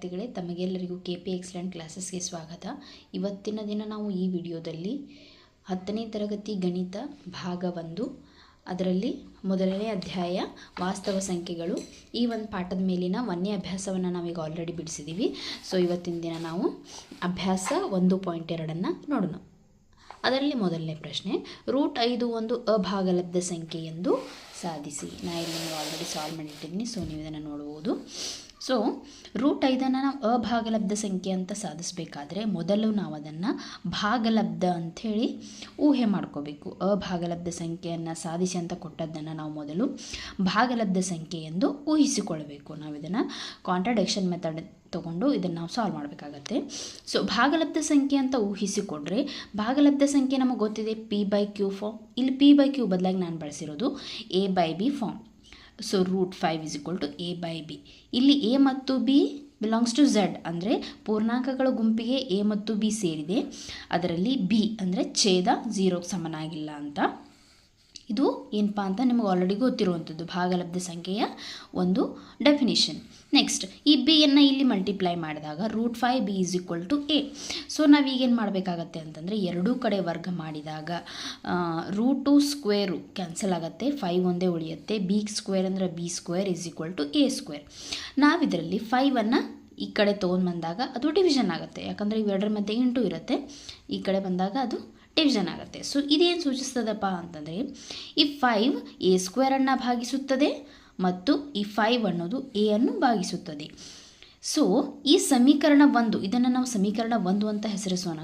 ವಿದ್ಯಾರ್ಥಿಗಳೇ, ತಮಗೆಲ್ಲರಿಗೂ KP excellent ಕ್ಲಾಸಸ್ಗೆ ಸ್ವಾಗತ. ಇವತ್ತಿನ ದಿನ ನಾವು ಈ ವಿಡಿಯೋದಲ್ಲಿ 10ನೇ ತರಗತಿ ಗಣಿತ ಭಾಗ 1 ಅದರಲ್ಲಿ ಮೊದಲನೇ ಅಧ್ಯಾಯ ವಾಸ್ತವ ಸಂಖ್ಯೆಗಳು ಈ ಒಂದು ಪಾಠದ ಮೇಲಿನ 1ನೇ ಅಭ್ಯಾಸವನ್ನು ನಾವೀಗ ಆಲ್ರೆಡಿ ಬಿಡಿಸಿದ್ದೀವಿ. ಸೊ ಇವತ್ತಿನ ದಿನ ನಾವು ಅಭ್ಯಾಸ 1.2 ನೋಡೋಣ. ಅದರಲ್ಲಿ ಮೊದಲನೇ ಪ್ರಶ್ನೆ, √5 ಒಂದು ಅಭಾಗಲಬ್ಧ ಸಂಖ್ಯೆ ಎಂದು ಸಾಧಿಸಿ. ನಾನು ಇಲ್ಲಿ ಆಲ್ರೆಡಿ ಸಾಲ್ವ್ ಮಾಡಿಟ್ಟಿದ್ದೀನಿ, ಸೊ ನೀವು ಇದನ್ನು ನೋಡ್ಬೋದು. ಸೊ √5 ನಾವು ಅಭಾಗಲಬ್ಧ ಸಂಖ್ಯೆ ಅಂತ ಸಾಧಿಸಬೇಕಾದ್ರೆ ಮೊದಲು ನಾವು ಅದನ್ನು ಭಾಗಲಬ್ಧ ಅಂಥೇಳಿ ಊಹೆ ಮಾಡ್ಕೋಬೇಕು. ಅಭಾಗಲಬ್ಧ ಸಂಖ್ಯೆಯನ್ನು ಸಾಧಿಸಿ ಅಂತ ಕೊಟ್ಟದ್ದನ್ನು ನಾವು ಮೊದಲು ಭಾಗಲಬ್ಧ ಸಂಖ್ಯೆ ಎಂದು ಊಹಿಸಿಕೊಳ್ಳಬೇಕು. ನಾವು ಇದನ್ನು ಕಾಂಟ್ರಾಡಿಕ್ಷನ್ ಮೆಥಡ್ ತೊಗೊಂಡು ಇದನ್ನು ನಾವು ಸಾಲ್ವ್ ಮಾಡಬೇಕಾಗತ್ತೆ. ಸೊ ಭಾಗಲಬ್ಧ ಸಂಖ್ಯೆ ಅಂತ ಊಹಿಸಿಕೊಂಡ್ರೆ ಭಾಗಲಬ್ಧ ಸಂಖ್ಯೆ ನಮಗೆ ಗೊತ್ತಿದೆ P/Q ಫಾರ್ಮ್. ಇಲ್ಲಿ P/Q ಬದಲಾಗಿ ನಾನು ಬಳಸಿರೋದು A/B ಫಾರ್ಮ್. So √5 = A/B. ಇಲ್ಲಿ A ಮತ್ತು B ಬಿಲಾಂಗ್ಸ್ ಟು Z, ಅಂದರೆ ಪೂರ್ಣಾಂಕಗಳ ಗುಂಪಿಗೆ A ಮತ್ತು B ಸೇರಿದೆ. ಅದರಲ್ಲಿ B ಅಂದರೆ ಛೇದ 0ಗೆ ಸಮನಾಗಿಲ್ಲ ಅಂತ. ಇದು ಏನಪ್ಪ ಅಂತ ನಿಮಗೆ ಆಲ್ರೆಡಿ ಗೊತ್ತಿರುವಂಥದ್ದು ಭಾಗಲಬ್ಧ ಸಂಖ್ಯೆಯ ಒಂದು ಡೆಫಿನಿಷನ್. ನೆಕ್ಸ್ಟ್ ಈ ಬಿಯನ್ನು ಇಲ್ಲಿ ಮಲ್ಟಿಪ್ಲೈ ಮಾಡಿದಾಗ √5B = A. ಸೊ ನಾವೀಗೇನು ಮಾಡಬೇಕಾಗತ್ತೆ ಅಂತಂದರೆ ಎರಡೂ ಕಡೆ ವರ್ಗ ಮಾಡಿದಾಗ √2² ಕ್ಯಾನ್ಸಲ್ ಆಗುತ್ತೆ, 5 ಒಂದೇ ಉಳಿಯುತ್ತೆ. B² ಅಂದರೆ B² = A². ನಾವಿದರಲ್ಲಿ 5ಅನ್ನು ಈ ಕಡೆ ತೊಗೊಂಡ್ಬಂದಾಗ ಅದು ಡಿವಿಷನ್ ಆಗುತ್ತೆ, ಯಾಕಂದರೆ ಇವೆರಡರ ಮಧ್ಯೆ ಇಂಟು ಇರುತ್ತೆ. ಈ ಕಡೆ ಬಂದಾಗ ಅದು ಡಿವಿಷನ್ ಆಗುತ್ತೆ. ಸೊ ಇದೇನು ಸೂಚಿಸ್ತದಪ್ಪ ಅಂತಂದರೆ ಈ 5 A² ಭಾಗಿಸುತ್ತದೆ ಮತ್ತು ಈ 5 ಅನ್ನೋದು A ಅನ್ನು ಭಾಗಿಸುತ್ತದೆ. ಸೊ ಈ ಸಮೀಕರಣ 1, ಇದನ್ನು ನಾವು ಸಮೀಕರಣ 1 ಅಂತ ಹೆಸರಿಸೋಣ.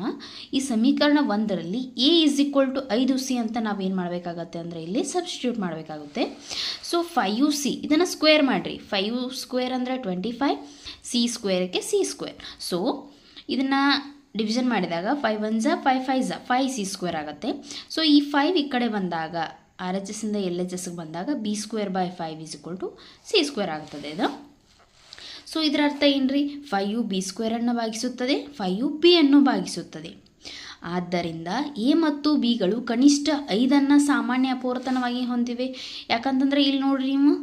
ಈ ಸಮೀಕರಣ 1ರಲ್ಲಿ A = 5C ಅಂತ ನಾವೇನು ಮಾಡಬೇಕಾಗತ್ತೆ ಅಂದರೆ ಇಲ್ಲಿ ಸಬ್ಸ್ಟಿಟ್ಯೂಟ್ ಮಾಡಬೇಕಾಗುತ್ತೆ. ಸೊ 5C ಇದನ್ನು ಸ್ಕ್ವೇರ್ ಮಾಡಿರಿ. 5² ಅಂದರೆ 25, C² C². ಸೊ ಇದನ್ನು ಡಿವಿಷನ್ ಮಾಡಿದಾಗ 5 1 5 5 5C² ಆಗುತ್ತೆ. ಸೊ ಈ 5 ಈ ಕಡೆ ಬಂದಾಗ RHS ಇಂದ LHSಗೆ ಬಂದಾಗ B²/5 = C² ಆಗುತ್ತದೆ ಇದು. ಸೊ ಇದರ ಅರ್ಥ ಏನ್ರಿ, 5 B² ಭಾಗಿಸುತ್ತದೆ, 5 B ಅನ್ನು ಭಾಗಿಸುತ್ತದೆ. ಆದ್ದರಿಂದ A ಮತ್ತು Bಗಳು ಕನಿಷ್ಠ 5 ಸಾಮಾನ್ಯ ಅಪವರ್ತನವಾಗಿ ಹೊಂದಿವೆ. ಯಾಕಂತಂದರೆ ಇಲ್ಲಿ ನೋಡ್ರಿ, ನೀವು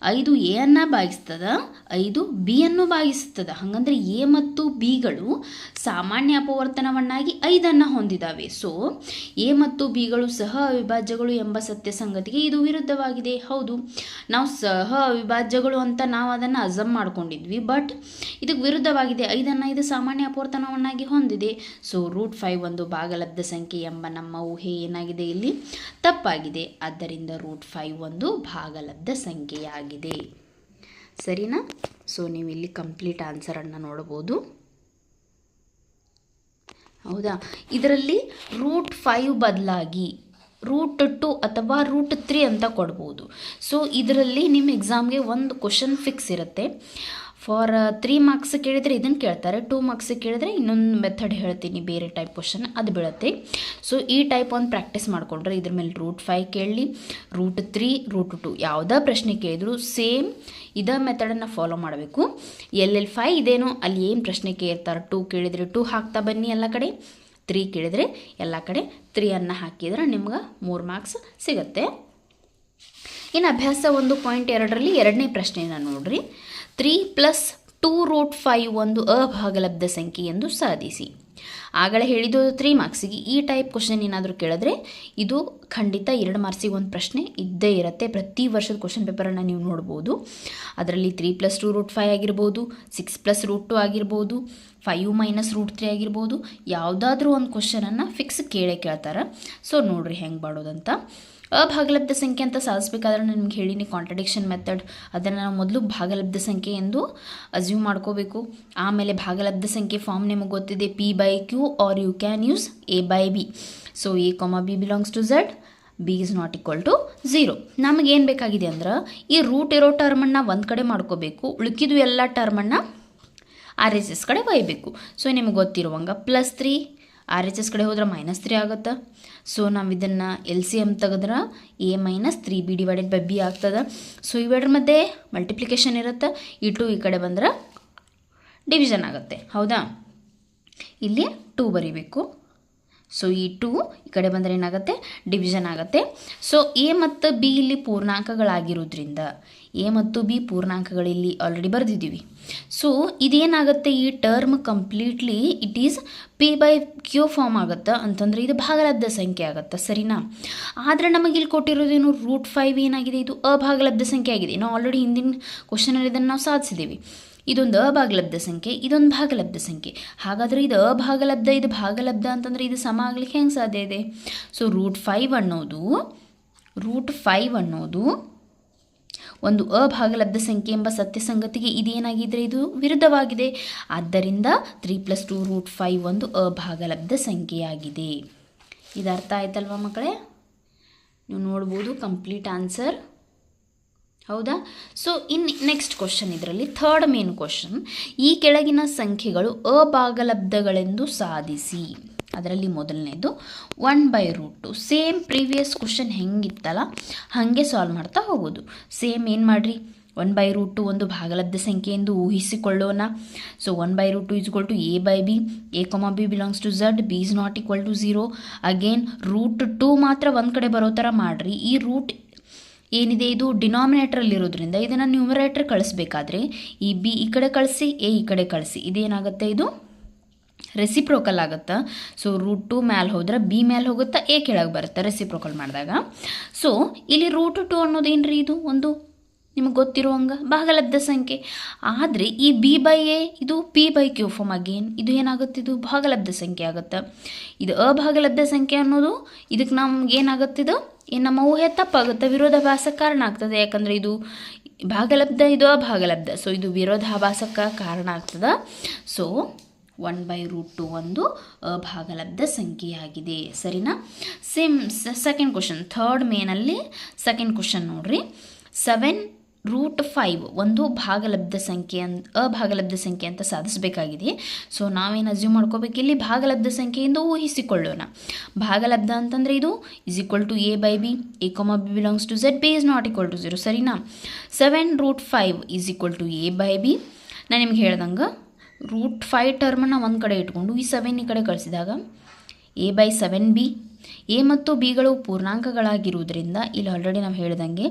5 A ಅನ್ನು ಭಾಗಿಸ್ತದ, 5 B ಅನ್ನು ಭಾಗಿಸ್ತದ. ಹಾಗಂದ್ರೆ A ಮತ್ತು Bಗಳು ಸಾಮಾನ್ಯ ಅಪವರ್ತನವನ್ನಾಗಿ 5 ಹೊಂದಿದ್ದಾವೆ. ಸೊ A ಮತ್ತು Bಗಳು ಸಹ ಅವಿಭಾಜ್ಯಗಳು ಎಂಬ ಸತ್ಯ ಸಂಗತಿಗೆ ಇದು ವಿರುದ್ಧವಾಗಿದೆ. ಹೌದು, ನಾವು ಸಹ ಅವಿಭಾಜ್ಯಗಳು ಅಂತ ನಾವು ಅದನ್ನು ಅಸಮ್ ಮಾಡ್ಕೊಂಡಿದ್ವಿ, ಬಟ್ ಇದಕ್ಕೆ ವಿರುದ್ಧವಾಗಿದೆ. 5 ಇದು ಸಾಮಾನ್ಯ ಅಪವರ್ತನವನ್ನಾಗಿ ಹೊಂದಿದೆ. ಸೊ √5 ಒಂದು ಭಾಗಲಬ್ಧ ಸಂಖ್ಯೆ ಎಂಬ ನಮ್ಮ ಊಹೆ ಏನಾಗಿದೆ, ಇಲ್ಲಿ ತಪ್ಪಾಗಿದೆ. ಆದ್ದರಿಂದ √5 ಒಂದು ಭಾಗಲಬ್ಧ ಸಂಖ್ಯೆಯಾಗಿದೆ. ಸರಿನಾ? ಸೊ ನೀವು ಇಲ್ಲಿ ಕಂಪ್ಲೀಟ್ ಆನ್ಸರನ್ನು ನೋಡ್ಬೋದು. ಹೌದಾ? ಇದರಲ್ಲಿ √5 ಬದಲಾಗಿ √2 ಅಥವಾ √3 ಅಂತ ಕೊಡ್ಬೋದು. ಸೊ ಇದರಲ್ಲಿ ನಿಮ್ಮ ಎಕ್ಸಾಮ್ಗೆ ಒಂದು ಕ್ವಶನ್ ಫಿಕ್ಸ್ ಇರುತ್ತೆ. ಫಾರ್ 3 ಮಾರ್ಕ್ಸ್ ಕೇಳಿದರೆ ಇದನ್ನು ಕೇಳ್ತಾರೆ, 2 ಮಾರ್ಕ್ಸ್ ಕೇಳಿದರೆ ಇನ್ನೊಂದು ಮೆಥಡ್ ಹೇಳ್ತೀನಿ, ಬೇರೆ ಟೈಪ್ ಕ್ವಶನ್ ಅದು ಬೀಳುತ್ತೆ. ಸೊ ಈ ಟೈಪ್ ಒಂದು ಪ್ರಾಕ್ಟೀಸ್ ಮಾಡಿಕೊಂಡ್ರೆ ಇದ್ರ ಮೇಲೆ √5 ಕೇಳಲಿ, √3, √2 ಯಾವುದೇ ಪ್ರಶ್ನೆ ಕೇಳಿದ್ರು ಸೇಮ್ ಇದೇ ಮೆಥಡನ್ನು ಫಾಲೋ ಮಾಡಬೇಕು. ಎಲ್ಲೆಲ್ಲಿ 5 ಇದೇನೋ ಅಲ್ಲಿ ಏನು ಪ್ರಶ್ನೆ ಕೇಳ್ತಾರೆ, 2 ಕೇಳಿದರೆ 2 ಹಾಕ್ತಾ ಬನ್ನಿ ಎಲ್ಲ ಕಡೆ, 3 ಕೇಳಿದರೆ ಎಲ್ಲ ಕಡೆ 3 ಹಾಕಿದ್ರೆ ನಿಮ್ಗೆ 3 ಮಾರ್ಕ್ಸ್ ಸಿಗುತ್ತೆ. ಇನ್ನು ಅಭ್ಯಾಸ 1.2ರಲ್ಲಿ ಎರಡನೇ ಪ್ರಶ್ನೆಯನ್ನು ನೋಡ್ರಿ. 3 + 2√5 ಒಂದು ಅಭಾಗಲಬ್ಧ ಸಂಖ್ಯೆ ಎಂದು ಸಾಧಿಸಿ. ಆಗಲೇ ಹೇಳಿದ್ದು 3 ಮಾರ್ಕ್ಸಿಗೆ. ಈ ಟೈಪ್ ಕ್ವಶನ್ ಏನಾದರೂ ಕೇಳಿದ್ರೆ ಇದು ಖಂಡಿತ 2 ಮಾರ್ಕ್ಸಿಗೆ ಒಂದು ಪ್ರಶ್ನೆ ಇದ್ದೇ ಇರುತ್ತೆ. ಪ್ರತಿ ವರ್ಷದ ಕ್ವಶನ್ ಪೇಪರನ್ನು ನೀವು ನೋಡ್ಬೋದು. ಅದರಲ್ಲಿ 3 + 2√5 ಆಗಿರ್ಬೋದು, 6 + √2 ಆಗಿರ್ಬೋದು, 5 - √3 ಆಗಿರ್ಬೋದು. ಯಾವುದಾದ್ರೂ ಒಂದು ಕ್ವಶನನ್ನು ಫಿಕ್ಸ್ ಕೇಳ್ತಾರೆ. ಸೊ ನೋಡಿರಿ ಹೆಂಗೆ ಮಾಡೋದಂತ. ಅಭಾಗಲಬ್ಧ ಸಂಖ್ಯೆ ಅಂತ ಸಾಧಿಸಬೇಕಾದ್ರೆ ನಾನು ನಿಮ್ಗೆ ಹೇಳಿನಿ ಕಾಂಟ್ರಡಿಕ್ಷನ್ ಮೆಥಡ್. ಅದನ್ನು ನಾವು ಮೊದಲು ಭಾಗಲಬ್ಧ ಸಂಖ್ಯೆ ಎಂದು ಅಸ್ಯೂಮ್ ಮಾಡ್ಕೋಬೇಕು. ಆಮೇಲೆ ಭಾಗಲಬ್ಧ ಸಂಖ್ಯೆ ಫಾರ್ಮ್ ನಿಮಗೆ ಗೊತ್ತಿದೆ, P/Q or you can use A/B. So A, B belongs to Z, B = 0. ನಮಗೇನು ಬೇಕಾಗಿದೆ ಅಂದ್ರೆ ಈ ರೂಟ್ ಇರೋ ಟರ್ಮನ್ನು ಒಂದು ಕಡೆ ಮಾಡ್ಕೋಬೇಕು, ಉಳ್ಕಿದ್ದು ಎಲ್ಲ ಟರ್ಮನ್ನು RHS ಕಡೆ ಒಯ್ಯಬೇಕು. ಸೊ ನಿಮಗೆ ಗೊತ್ತಿರುವಂಗೆ +3 RHS ಕಡೆ ಹೋದ್ರೆ -3 ಆಗುತ್ತೆ. ಸೊ ನಾವು ಇದನ್ನು LCM ತೆಗೆದ್ರೆ A - 3B/B ಆಗ್ತದೆ. ಸೊ ಇವೆರಡರ ಮಧ್ಯೆ ಮಲ್ಟಿಪ್ಲಿಕೇಶನ್ ಇರುತ್ತೆ, ಈ 2 ಈ ಕಡೆ ಬಂದ್ರೆ ಡಿವಿಷನ್ ಆಗುತ್ತೆ. ಹೌದಾ? ಇಲ್ಲಿ 2 ಬರೀಬೇಕು. ಸೊ ಈ 2 ಈ ಕಡೆ ಬಂದರೆ ಏನಾಗುತ್ತೆ, ಡಿವಿಷನ್ ಆಗುತ್ತೆ. ಸೊ ಎ ಮತ್ತು ಬಿ ಇಲ್ಲಿ ಪೂರ್ಣಾಂಕಗಳಾಗಿರೋದ್ರಿಂದ ಎ ಮತ್ತು ಬಿ ಪೂರ್ಣಾಂಕಗಳಿಲ್ಲಿ ಆಲ್ರೆಡಿ ಬರೆದಿದ್ದೀವಿ. ಸೊ ಇದೇನಾಗುತ್ತೆ, ಈ term completely it is P/Q form ಆಗುತ್ತೆ ಅಂತಂದರೆ ಇದು ಭಾಗಲಬ್ಧ ಸಂಖ್ಯೆ ಆಗುತ್ತೆ, ಸರಿನಾ. ಆದರೆ ನಮಗೆ ಇಲ್ಲಿ ಕೊಟ್ಟಿರೋದೇನು, √5 ಏನಾಗಿದೆ, ಇದು ಅಭಾಗಲಬ್ಧ ಸಂಖ್ಯೆ ಆಗಿದೆ. ನಾವು ಆಲ್ರೆಡಿ ಹಿಂದಿನ ಕ್ವಶನಲ್ಲಿ ಇದನ್ನು ನಾವು ಸಾಧಿಸಿದ್ದೀವಿ. ಇದೊಂದು ಅಭಾಗಲಬ್ಧ ಸಂಖ್ಯೆ, ಇದೊಂದು ಭಾಗಲಬ್ಧ ಸಂಖ್ಯೆ. ಹಾಗಾದರೆ ಇದು ಅಭಾಗಲಬ್ಧ, ಇದು ಭಾಗಲಬ್ಧ ಅಂತಂದರೆ ಇದು ಸಮ ಆಗ್ಲಿಕ್ಕೆ ಹೆಂಗೆ ಸಾಧ್ಯ ಇದೆ. ಸೊ √5 ಅನ್ನೋದು ಒಂದು ಅಭಾಗಲಬ್ಧ ಸಂಖ್ಯೆ ಎಂಬ ಸತ್ಯ ಸಂಗತಿಗೆ ಇದೇನಾಗಿದ್ದರೆ ಇದು ವಿರುದ್ಧವಾಗಿದೆ. ಆದ್ದರಿಂದ 3 + 2 √5 ಒಂದು ಅಭಾಗಲಬ್ಧ ಸಂಖ್ಯೆಯಾಗಿದೆ. ಇದು ಅರ್ಥ ಆಯ್ತಲ್ವ ಮಕ್ಕಳೇ. ನೀವು ನೋಡ್ಬೋದು ಕಂಪ್ಲೀಟ್ ಆನ್ಸರ್, ಹೌದಾ. ಸೊ ನೆಕ್ಸ್ಟ್ ಕ್ವಶನ್, ಇದರಲ್ಲಿ ಥರ್ಡ್ ಮೇನ್ ಕ್ವಶನ್, ಈ ಕೆಳಗಿನ ಸಂಖ್ಯೆಗಳು ಅಭಾಗಲಬ್ಧಗಳೆಂದು ಸಾಧಿಸಿ. ಅದರಲ್ಲಿ ಮೊದಲನೇದು 1/√2. ಸೇಮ್ ಪ್ರೀವಿಯಸ್ ಕ್ವಶನ್ ಹೆಂಗಿತ್ತಲ್ಲ ಹಾಗೆ ಸಾಲ್ವ್ ಮಾಡ್ತಾ ಹೋಗೋದು. ಸೇಮ್ ಏನು ಮಾಡಿರಿ, 1/√2 ಒಂದು ಭಾಗಲಬ್ಧ ಸಂಖ್ಯೆ ಎಂದು ಊಹಿಸಿಕೊಳ್ಳೋಣ. So 1/√2 = a/b, a, b belongs to z, b is not equal to 0. Again √2 ಮಾತ್ರ ಒಂದು ಕಡೆ ಬರೋ ಥರ ಮಾಡಿರಿ. ಈ ರೂಟ್ ಏನಿದೆ ಇದು ಡಿನಾಮಿನೇಟ್ರಲ್ಲಿರೋದ್ರಿಂದ ಇದನ್ನು ನ್ಯೂಮರೇಟರ್ ಕಳಿಸ್ಬೇಕಾದ್ರೆ ಈ ಬಿ ಈ ಕಡೆ ಕಳಿಸಿ, ಎ ಈ ಕಡೆ ಕಳಿಸಿ, ಇದೇನಾಗುತ್ತೆ, ಇದು ರೆಸಿಪ್ರೋಕಲ್ ಆಗುತ್ತೆ. ಸೊ √2 ಮ್ಯಾಲೆ ಹೋದ್ರೆ ಬಿ ಮ್ಯಾಲೆ ಹೋಗುತ್ತೆ, ಎ ಕೆಳಗೆ ಬರುತ್ತೆ ರೆಸಿಪ್ರೋಕಲ್ ಮಾಡಿದಾಗ. ಸೊ ಇಲ್ಲಿ √2 ಅನ್ನೋದೇನ್ರಿ, ಇದು ಒಂದು ನಿಮಗೆ ಗೊತ್ತಿರೋ ಹಂಗೆ ಭಾಗಲಬ್ಧ ಸಂಖ್ಯೆ. ಆದರೆ ಈ b/a ಇದು P/Q ಫಾರ್ಮ್. ಅಗೇನ್ ಇದು ಏನಾಗುತ್ತೆ, ಇದು ಭಾಗಲಬ್ಧ ಸಂಖ್ಯೆ ಆಗುತ್ತೆ. ಇದು ಅಭಾಗಲಬ್ಧ ಸಂಖ್ಯೆ ಅನ್ನೋದು ಇದಕ್ಕೆ ನಮ್ಗೆ ಏನಾಗುತ್ತೆ, ಇದು ನಮ್ಮ ಊಹೆ ತಪ್ಪಾಗುತ್ತೆ, ವಿರೋಧಾಭಾಸಕ್ಕೆ ಕಾರಣ ಆಗ್ತದೆ. ಯಾಕಂದರೆ ಇದು ಭಾಗಲಬ್ಧ, ಇದು ಅಭಾಗಲಬ್ಧ. ಸೊ ಇದು ವಿರೋಧಾಭಾಸಕ್ಕೆ ಕಾರಣ ಆಗ್ತದೆ. ಸೊ 1/√2 ಒಂದು ಅಭಾಗಲಬ್ಧ ಸಂಖ್ಯೆಯಾಗಿದೆ, ಸರಿನಾ. ಸೇಮ್ ಸೆಕೆಂಡ್ ಕ್ವಶನ್, ಥರ್ಡ್ ಮೇನಲ್ಲಿ ಸೆಕೆಂಡ್ ಕ್ವಶನ್ ನೋಡ್ರಿ. 7√5 ಒಂದು ಭಾಗಲಬ್ಧ ಸಂಖ್ಯೆ ಅಭಾಗಲಬ್ಧ ಸಂಖ್ಯೆ ಅಂತ ಸಾಧಿಸಬೇಕಾಗಿದೆ. ಸೊ ನಾವೇನು ಅಸ್ಯೂಮ್ ಮಾಡ್ಕೋಬೇಕು, ಇಲ್ಲಿ ಭಾಗಲಬ್ಧ ಸಂಖ್ಯೆಯಿಂದ ಊಹಿಸಿಕೊಳ್ಳೋಣ. ಭಾಗಲಬ್ಧ ಅಂತಂದರೆ ಇದು = a/b, a, b belongs to z, b is not equal to 0, ಸರಿನಾ. 7√5 = a/b. ನಾನು ನಿಮ್ಗೆ ಹೇಳ್ದಂಗೆ √5 ಟರ್ಮನ್ನು ಒಂದು ಕಡೆ ಇಟ್ಕೊಂಡು ಈ 7 ಈ ಕಡೆ ಕಳಿಸಿದಾಗ a/7b. ಎ ಮತ್ತು ಬಿಗಳು ಪೂರ್ಣಾಂಕಗಳಾಗಿರುವುದರಿಂದ ಇಲ್ಲಿ ಆಲ್ರೆಡಿ ನಾವು ಹೇಳ್ದಂಗೆ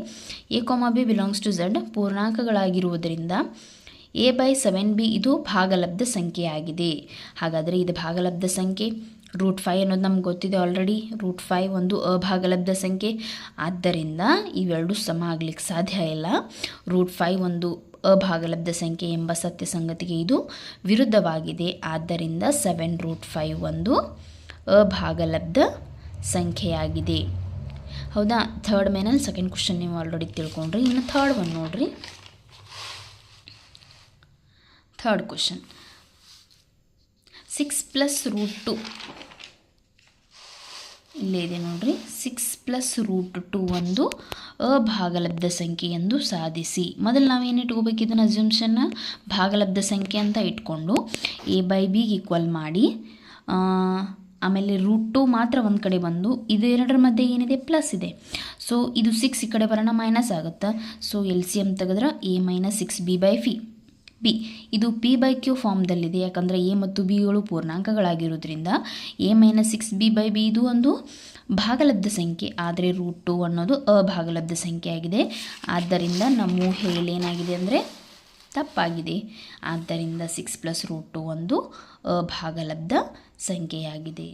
a, b belongs to z ಪೂರ್ಣಾಂಕಗಳಾಗಿರುವುದರಿಂದ a/7b ಇದು ಭಾಗಲಬ್ಧ ಸಂಖ್ಯೆಯಾಗಿದೆ. ಹಾಗಾದರೆ ಇದು ಭಾಗಲಬ್ಧ ಸಂಖ್ಯೆ. √5 ಅನ್ನೋದು ನಮ್ಗೆ ಗೊತ್ತಿದೆ ಆಲ್ರೆಡಿ, √5 ಒಂದು ಅಭಾಗಲಬ್ಧ ಸಂಖ್ಯೆ. ಆದ್ದರಿಂದ ಇವೆರಡು ಸಮ ಆಗಲಿಕ್ಕೆ ಸಾಧ್ಯ ಇಲ್ಲ. √5 ಒಂದು ಅಭಾಗಲಬ್ಧ ಸಂಖ್ಯೆ ಎಂಬ ಸತ್ಯ ಸಂಗತಿಗೆ ಇದು ವಿರುದ್ಧವಾಗಿದೆ. ಆದ್ದರಿಂದ 7√5 ಒಂದು ಅಭಾಗಲಬ್ಧ ಸಂಖ್ಯೆಯಾಗಿದೆ, ಹೌದಾ. ಥರ್ಡ್ ಮೇನಲ್ಲಿ ಸೆಕೆಂಡ್ ಕ್ವಶನ್ ನೀವು ಆಲ್ರೆಡಿ ತಿಳ್ಕೊಂಡ್ರಿ. ಇನ್ನು ಥರ್ಡ್ ಒನ್ ನೋಡ್ರಿ. ಥರ್ಡ್ ಕ್ವಶನ್ 6 + √2 ಇಲ್ಲೇ ಇದೆ ನೋಡ್ರಿ. 6 + √2 ಒಂದು ಅಭಾಗಲಬ್ಧ ಸಂಖ್ಯೆ ಎಂದು ಸಾಧಿಸಿ. ಮೊದಲು ನಾವೇನು ಇಟ್ಕೋಬೇಕು, ಇದನ್ನು ಅಸ್ಯೂಮ್ಷನ್ನ ಭಾಗಲಬ್ಧ ಸಂಖ್ಯೆ ಅಂತ ಇಟ್ಕೊಂಡು a/b ಈಕ್ವಲ್ ಮಾಡಿ, ಆಮೇಲೆ √2 ಮಾತ್ರ ಒಂದು ಕಡೆ ಬಂದು ಇದು ಎರಡರ ಮಧ್ಯೆ ಏನಿದೆ, ಪ್ಲಸ್ ಇದೆ. ಸೊ ಇದು 6 ಈ ಕಡೆ ಬರೋಣ ಮೈನಸ್ ಆಗುತ್ತೆ. ಸೊ LCM ತೆಗೆದ್ರೆ a - 6b/b. ಇದು P/Q ಫಾರ್ಮ್ದಲ್ಲಿದೆ. ಯಾಕಂದರೆ ಎ ಮತ್ತು ಬಿಗಳು ಪೂರ್ಣಾಂಕಗಳಾಗಿರೋದ್ರಿಂದ a - 6b/b ಇದು ಒಂದು ಭಾಗಲಬ್ಧ ಸಂಖ್ಯೆ. ಆದರೆ √2 ಅನ್ನೋದು ಅಭಾಗಲಬ್ಧ ಸಂಖ್ಯೆ ಆಗಿದೆ. ಆದ್ದರಿಂದ ನಮ್ಮ ಊಹೆಯಲ್ಲಿ ಏನಾಗಿದೆ ಅಂದರೆ ತಪ್ಪಾಗಿದೆ. ಆದ್ದರಿಂದ 6 + √2 ಒಂದು ಅಭಾಗಲಬ್ಧ ಸಂಖ್ಯೆಯಾಗಿದೆ.